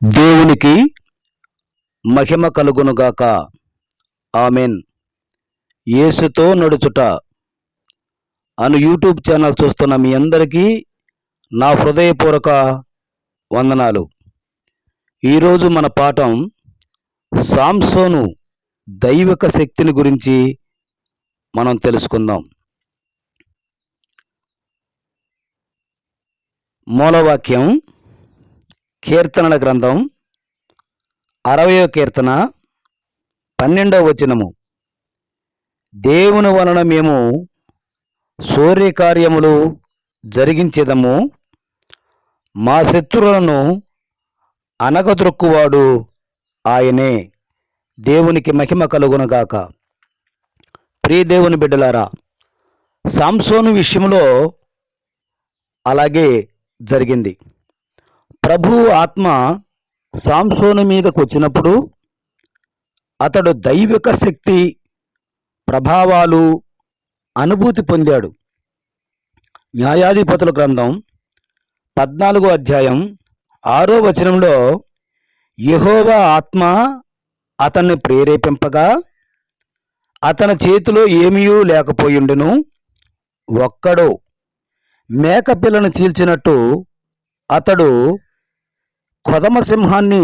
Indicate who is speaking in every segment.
Speaker 1: దేవునికి మహిమ కలుగునుగాక. ఆమెన్. యేసుతో నడుచుట అను యూట్యూబ్ ఛానల్ చూస్తున్న మీ అందరికీ నా హృదయపూర్వక వందనాలు. ఈరోజు మన పాఠం సాంసోను దైవిక శక్తిని గురించి మనం తెలుసుకుందాం. మూలవాక్యం కీర్తనల గ్రంథం 60వ కీర్తన 12వ వచనము. దేవుని వలన మేము సూర్యకార్యములు జరిగించెదము, మా శత్రువులను అనగదొక్కువాడు ఆయనే. దేవునికి మహిమ కలుగునుగాక. ప్రియ దేవుని బిడ్డలారా, సాంసోను విషయంలో అలాగే జరిగింది. ప్రభు ఆత్మ సాంసోను మీదకు వచ్చినప్పుడు అతడు దైవిక శక్తి ప్రభావాలు అనుభూతి పొందాడు. న్యాయాధిపతుల గ్రంథం 14వ అధ్యాయం 6వ వచనంలో యెహోవా ఆత్మ అతన్ని ప్రేరేపింపగా అతని చేతిలో ఏమీ లేకపోయిండును. ఒక్కడో మేకపిల్లను చీల్చినట్టు అతడు కొదమసింహాన్ని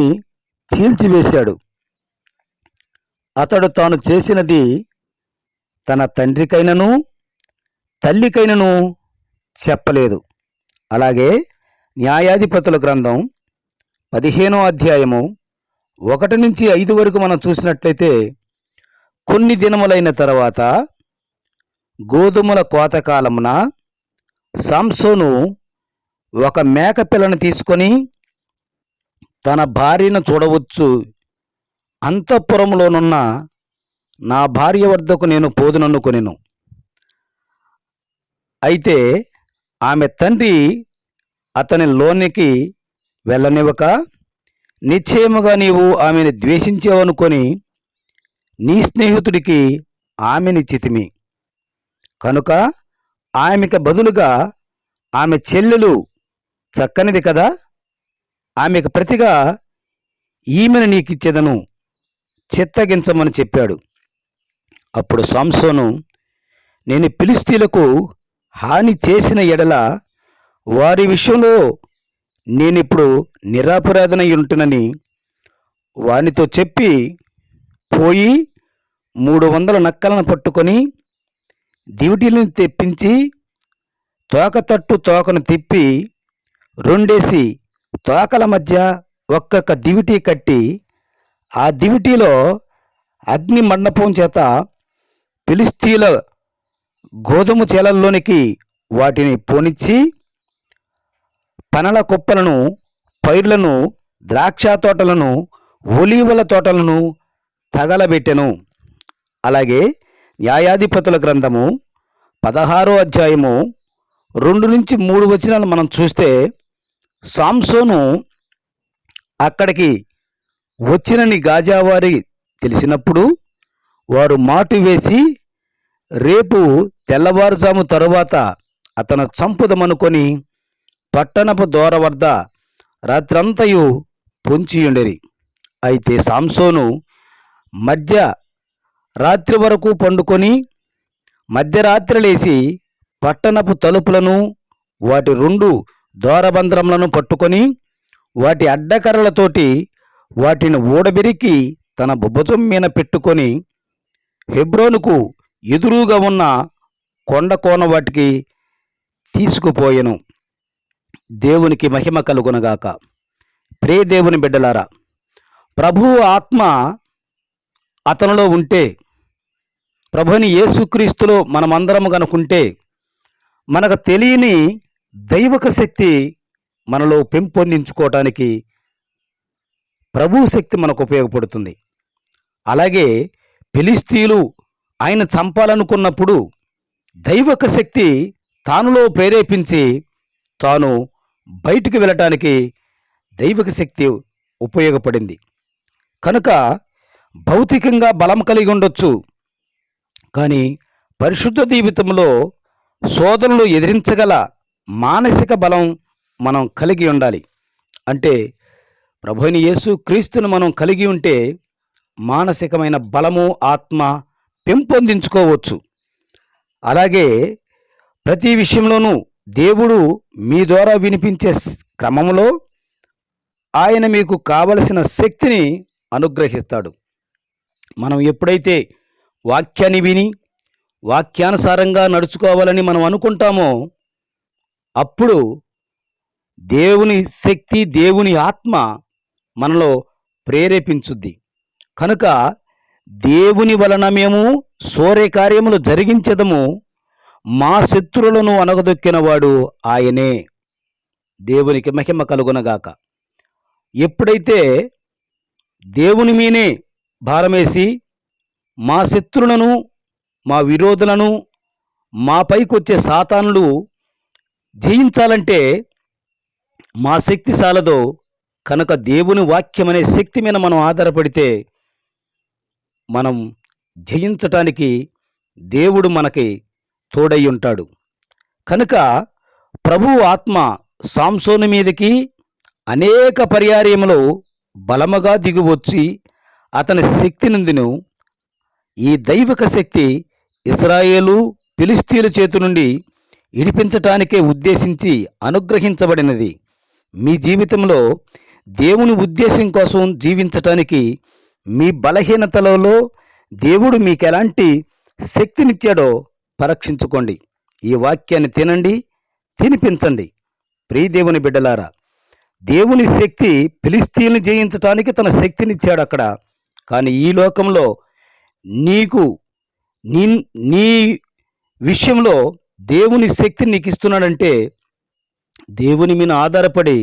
Speaker 1: చీల్చివేశాడు. అతడు తాను చేసినది తన తండ్రికైనను తల్లికైనను చెప్పలేదు. అలాగే న్యాయాధిపతుల గ్రంథం 15వ అధ్యాయము 1 నుంచి 5 వరకు మనం చూసినట్లయితే, కొన్ని దినములైన తర్వాత గోధుమల కోతకాలమున సాంసోను ఒక మేకపిల్లను తీసుకొని తన భార్యను చూడవచ్చు, అంతఃపురములోనున్న నా భార్య వద్దకు నేను పోదుననుకొనెను. అయితే ఆమె తండ్రి అతని లోనికి వెళ్ళనివ్వక, నిశ్చయముగా నీవు ఆమెను ద్వేషించావనుకొని నీ స్నేహితుడికి ఆమెనిచ్చితిమి, కనుక ఆమెకు బదులుగా ఆమె చెల్లెలు చక్కనిది కదా, ఆమెకు ప్రతిగా ఈమెను నీకిచ్చేదను, చిత్తగించమని చెప్పాడు. అప్పుడు సాంసోను, నేను ఫిలిష్తీయులకు హాని చేసిన ఎడల వారి విషయంలో నేనిప్పుడు నిరపరాధనై ఉంటునని వానితో చెప్పి పోయి 300 నక్కలను పట్టుకొని దివిటీలను తెప్పించి తోకతట్టు తోకను తిప్పి రెండేసి తోకల మధ్య ఒక్కొక్క దివిటీ కట్టి ఆ దివిటీలో అగ్ని మండపం చేత ఫిలిష్తీయుల గోధుమ చేలల్లోనికి వాటిని పోనిచ్చి పనల కుప్పలను, పైర్లను, ద్రాక్ష తోటలను, ఒలీవల తోటలను తగలబెట్టెను. అలాగే న్యాయాధిపతుల గ్రంథము 16వ అధ్యాయము 2 నుంచి 3 వచనాలు మనం చూస్తే, సాంసోను అక్కడికి వచ్చినని గాజావారి తెలిసినప్పుడు వారు మాటు వేసి రేపు తెల్లవారుజాము తరువాత అతను చంపుదమనుకొని పట్టణపు దోర వద్ద రాత్రంతయు పొంచియుండిరి. అయితే సాంసోను మధ్య రాత్రి వరకు పండుకొని మధ్యరాత్రి లేచి పట్టణపు తలుపులను వాటి 2 ద్వారబంధములను పట్టుకొని వాటి అడ్డకర్రలతోటి వాటిని ఊడబెరికి తన భుజం మీద పెట్టుకొని హెబ్రోనుకు ఎదురుగా ఉన్న కొండ కోన వాటికి తీసుకుపోయెను. దేవునికి మహిమ కలుగునగాక. ప్రియ దేవుని బిడ్డలారా, ప్రభువు ఆత్మ అతనిలో ఉంటే, ప్రభుని యేసుక్రీస్తులో మనమందరము కనుకుంటే, మనకు తెలియని దైవిక శక్తి మనలో పెంపొందించుకోవటానికి ప్రభు శక్తి మనకు ఉపయోగపడుతుంది. అలాగే ఫిలిష్తీయులు ఆయన చంపాలనుకున్నప్పుడు దైవిక శక్తి తానులో ప్రేరేపించి తాను బయటికి వెళ్ళటానికి దైవిక శక్తి ఉపయోగపడింది. కనుక భౌతికంగా బలం కలిగి ఉండొచ్చు, కానీ పరిశుద్ధ జీవితంలో శోధనలు ఎదిరించగల మానసిక బలం మనం కలిగి ఉండాలి. అంటే ప్రభువైన యేసు క్రీస్తును మనం కలిగి ఉంటే మానసికమైన బలము, ఆత్మ పెంపొందించుకోవచ్చు. అలాగే ప్రతి విషయంలోనూ దేవుడు మీ ద్వారా వినిపించే క్రమంలో ఆయన మీకు కావలసిన శక్తిని అనుగ్రహిస్తాడు. మనం ఎప్పుడైతే వాక్యాన్ని విని వాక్యానుసారంగా నడుచుకోవాలని మనం అనుకుంటామో అప్పుడు దేవుని శక్తి, దేవుని ఆత్మ మనలో ప్రేరేపించుద్ది. కనుక దేవుని వలన మేము కార్యములు జరిగించదము, మా శత్రువులను అణగదొక్కినవాడు ఆయనే. దేవునికి మహిమ కలుగునగాక. ఎప్పుడైతే దేవుని మీనే భారమేసి మా శత్రులను, మా విరోధులను, మా పైకొచ్చే సాతానులు జయించాలంటే మా శక్తి సాలదో. కనుక దేవుని వాక్యం అనే శక్తి మీద మనం ఆధారపడితే మనం జయించటానికి దేవుడు మనకి తోడై ఉంటాడు. కనుక ప్రభువు ఆత్మ సాంసోను మీదకి అనేక పర్యాయములు బలముగా దిగివచ్చి అతని శక్తి నుండిను ఈ దైవిక శక్తి ఇశ్రాయేలు ఫిలిష్తీయుల చేతి నుండి ఇడిపించటానికే ఉద్దేశించి అనుగ్రహించబడినది. మీ జీవితంలో దేవుని ఉద్దేశం కోసం జీవించటానికి మీ బలహీనతలలో దేవుడు మీకు ఎలాంటి శక్తినిచ్చాడో పరీక్షించుకోండి. ఈ వాక్యాన్ని తినండి, తినిపించండి. ప్రియ దేవుని బిడ్డలారా, దేవుని శక్తి ఫిలిష్తీయుల్ని జయించటానికి తన శక్తినిచ్చాడు అక్కడ. కానీ ఈ లోకంలో నీకు నీ విషయంలో దేవుని శక్తిని నీకు ఇస్తున్నాడంటే దేవుని మీద ఆధారపడి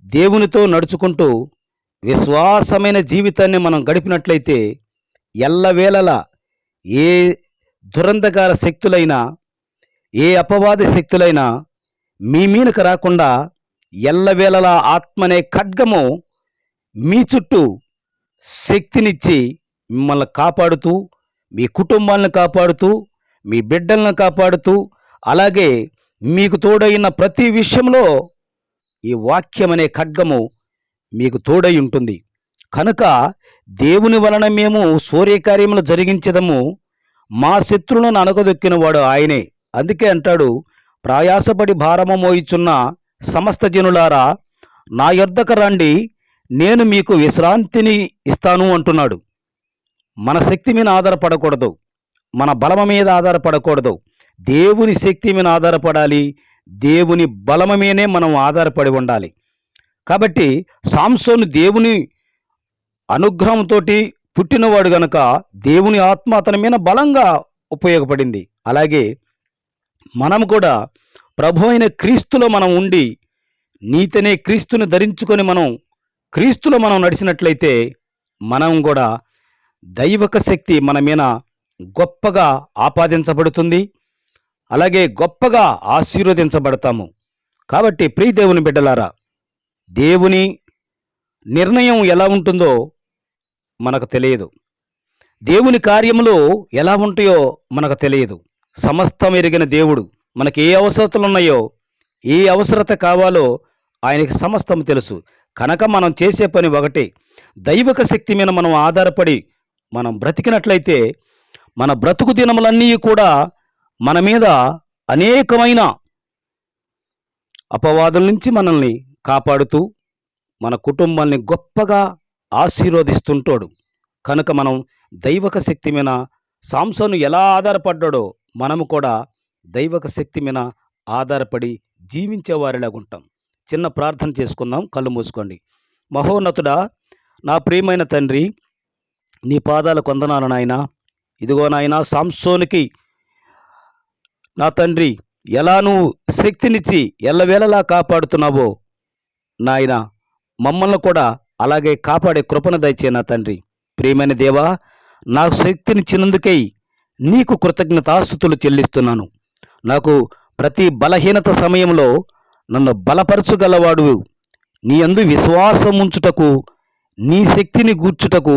Speaker 1: దేవునితో నడుచుకుంటూ విశ్వాసమైన జీవితాన్ని మనం గడిపినట్లయితే ఎల్లవేళలా ఏ దురంధకార శక్తులైనా, ఏ అపవాద శక్తులైనా మీ మీదకు రాకుండా ఎల్లవేళలా ఆత్మనే ఖడ్గము మీ చుట్టూ శక్తినిచ్చి మిమ్మల్ని కాపాడుతూ, మీ కుటుంబాలను కాపాడుతూ, మీ బిడ్డలను కాపాడుతూ, అలాగే మీకు తోడైన ప్రతి విషయంలో ఈ వాక్యం అనే ఖడ్గము మీకు తోడై ఉంటుంది. కనుక దేవుని వలన మేము కార్యములు జరిగించదము, మా శత్రువులను అణగదొక్కిన వాడు ఆయనే. అందుకే అంటాడు, ప్రయాసపడి భారము మోయిచున్న సమస్త జనులారా నా యొద్దకు రండి, నేను మీకు విశ్రాంతిని ఇస్తాను అంటున్నాడు. మన శక్తి మీద ఆధారపడకూడదు, మన బలమ మీద ఆధారపడకూడదు. దేవుని శక్తి మీద ఆధారపడాలి, దేవుని బలమ మీదనే మనం ఆధారపడి ఉండాలి. కాబట్టి సాంసోను దేవుని అనుగ్రహంతో పుట్టినవాడు గనుక దేవుని ఆత్మ అతని మీద బలంగా ఉపయోగపడింది. అలాగే మనం కూడా ప్రభు అయిన క్రీస్తులో మనం ఉండి నీతనే క్రీస్తుని ధరించుకొని మనం క్రీస్తులో మనం నడిచినట్లయితే మనం కూడా దైవిక శక్తి మన మీద గొప్పగా ఆపాదించబడుతుంది, అలాగే గొప్పగా ఆశీర్వదించబడతాము. కాబట్టి ప్రియ దేవుని బిడ్డలారా, దేవుని నిర్ణయం ఎలా ఉంటుందో మనకు తెలియదు, దేవుని కార్యములు ఎలా ఉంటాయో మనకు తెలియదు. సమస్తం ఎరిగిన దేవుడు మనకి ఏ అవసరతలు ఉన్నాయో, ఏ అవసరత కావాలో ఆయనకి సమస్తం తెలుసు. కనుక మనం చేసే పని ఒకటే, దైవిక శక్తి మీద మనం ఆధారపడి మనం బ్రతికినట్లయితే మన బ్రతుకు దినములన్నీ కూడా మన మీద అనేకమైన అపవాదుల నుంచి మనల్ని కాపాడుతూ మన కుటుంబాన్ని గొప్పగా ఆశీర్వదిస్తుంటాడు. కనుక మనం దైవిక శక్తి మీద సాంసోను ఎలా ఆధారపడ్డాడో మనము కూడా దైవిక శక్తి మీద ఆధారపడి జీవించేవారిలాగుంటాం. చిన్న ప్రార్థన చేసుకుందాం, కళ్ళు మూసుకోండి. మహోన్నతుడా, నా ప్రియమైన తండ్రి, నీ పాదాలకు వందనాలు నాయనా. ఇదిగో నాయనా, సాంసోనుకి నా తండ్రి ఎలా నువ్వు శక్తినిచ్చి ఎల్లవేళలా కాపాడుతున్నావో నాయనా, మమ్మల్ని కూడా అలాగే కాపాడే కృపను దయచే నా తండ్రి. ప్రియమైన దేవా, నాకు శక్తినిచ్చినందుకై నీకు కృతజ్ఞతాస్తుతులు చెల్లిస్తున్నాను. నాకు ప్రతి బలహీనత సమయంలో నన్ను బలపరచుగలవాడు, నీ యందు విశ్వాసం ఉంచుటకు, నీ శక్తిని గూర్చుటకు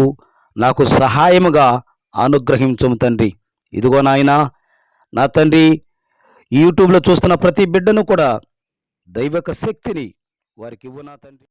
Speaker 1: నాకు సహాయముగా అనుగ్రహించుము తండ్రి. ఇదిగో నాయనా, నా తండ్రి, యూట్యూబ్లో చూస్తున్న ప్రతి బిడ్డను కూడా దైవిక శక్తిని వారికి ఇవ్వు నా తండ్రి.